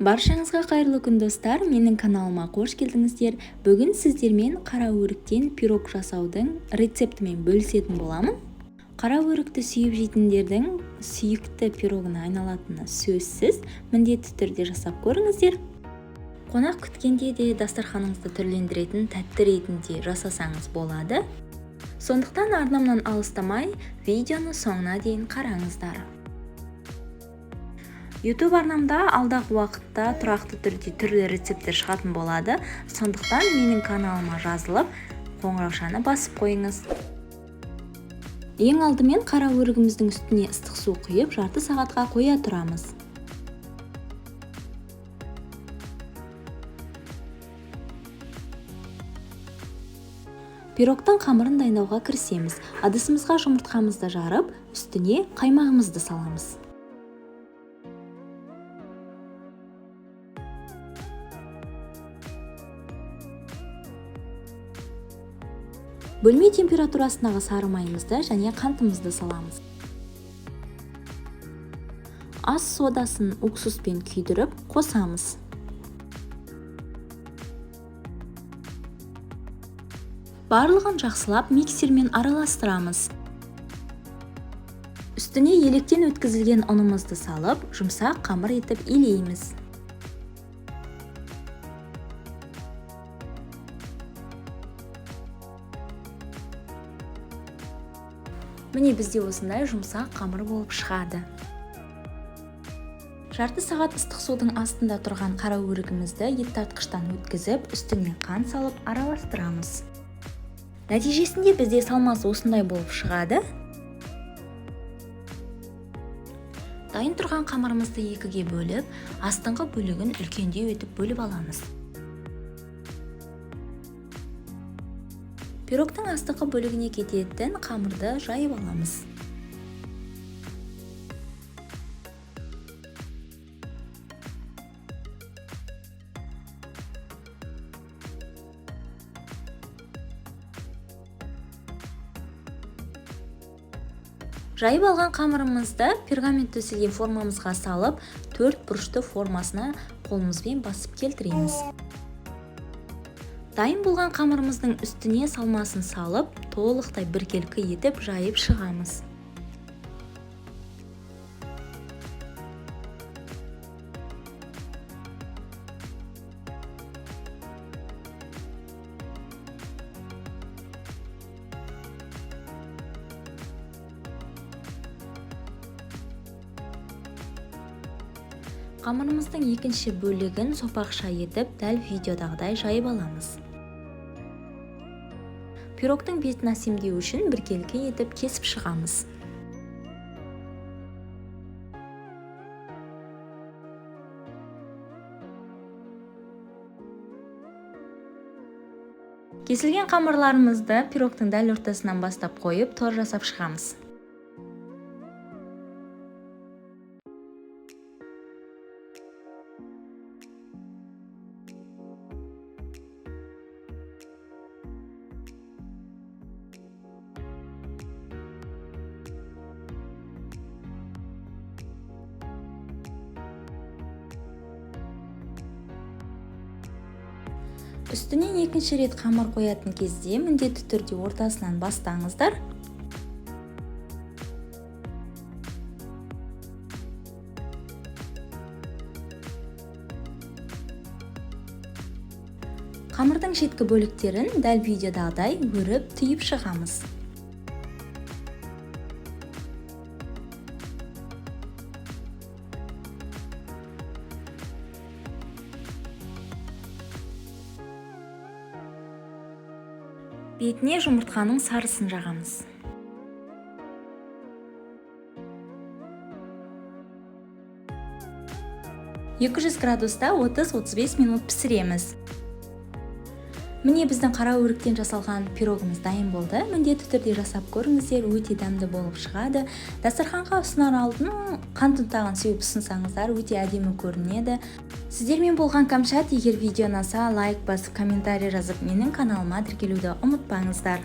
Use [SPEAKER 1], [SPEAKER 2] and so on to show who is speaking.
[SPEAKER 1] Баршаңызға қайырлы күн достар, менің каналыма қош келдіңіздер. Бүгін сіздермен қара өріктен пирог жасаудың рецептімен бөлісетін боламын. Қара өрікті сүйіп жейтіндердің сүйікті пирогына айналатыны сөзсіз, міндетті түрде жасап көріңіздер. Қонақ күткенде де дастарханыңызды түрлендіретін тәтті ретінде жасасаңыз болады. Сондықтан арнамнан алыстамай, видеоны соңына дейін қараңыздар. YouTube арнамда алдағы уақытта тұрақты түрде түрлі рецепттер шығатын болады. Сондықтан менің каналыма жазылып, қоңыраушаны басып қойыңыз. Ең алдымен қара өрігіміздің үстіне ыстық су құйып, жарты сағатқа қоя тұрамыз. Пирогтың қамырын дайындауға кірісеміз. Ыдысымызға жұмыртқамызды жарып, үстіне қаймағымызды саламыз. Бөлме температурасындағы сары майымызды және қантымызды саламыз. Ас содасын уксуспен күйдіріп қосамыз. Барлығын жақсылап миксермен араластырамыз. Үстіне електен өткізілген ұнымызды салып, жұмсақ қамыр етіп илейміз. Міне бізде осындай жұмсақ қамыр болып шығады. Жарты сағат ыстық судың астында тұрған қара өрігімізді ет тартқыштан өткізіп, үстіне қант салып араластырамыз. Нәтижесінде бізде салмасы осындай болып шығады. Дайын тұрған қамырымызды екіге бөліп, астыңғы бөлігін үлкендеу етіп бөліп аламыз. Пирогтың астыңғы бөлігіне кететін қамырды жайып аламыз. Жайып алған қамырымызды пергамент төселген формамызға салып, 4 бұрышты формасына қолымызбен басып келтіреміз. Дайын болған қамырымыздың үстіне салмасын салып, толықтай біркелкі етіп жайып шығамыз. Қамырымыздың екінші бөлігін сопақша етіп, дәл видеодағыдай жайып аламыз. Пирогтың бетін әсемдеу үшін біркелкі етіп кесіп шығамыз. Кесілген қамырларымызды пирогтың дәл ортасынан бастап қойып, тор жасап шығамыз. Үстінен екінші рет қамыр қоятын кезде міндетті түрде ортасынан бастаңыздар. Қамырдың шеткі бөліктерін дәл видеодағыдай өріп түйіп шығамыз. Бетіне жұмыртқаның сарысын жағамыз. градуста 30-35 минут пісіреміз. Міне біздің қара өріктен жасалған пирогымыз дайын болды. Міндетті түрде жасап көріңіздер, өте дәмді болып шығады. Дастарханға ұсынар алдын қант ұнтағын сеуіп ұсынсаңыздар, өте әдемі көрінеді. Сіздермен болған Камшат, егер видео ұнаса, лайк басып, комментарий жазып, менің каналыма тіркелуді ұмытпаңыздар.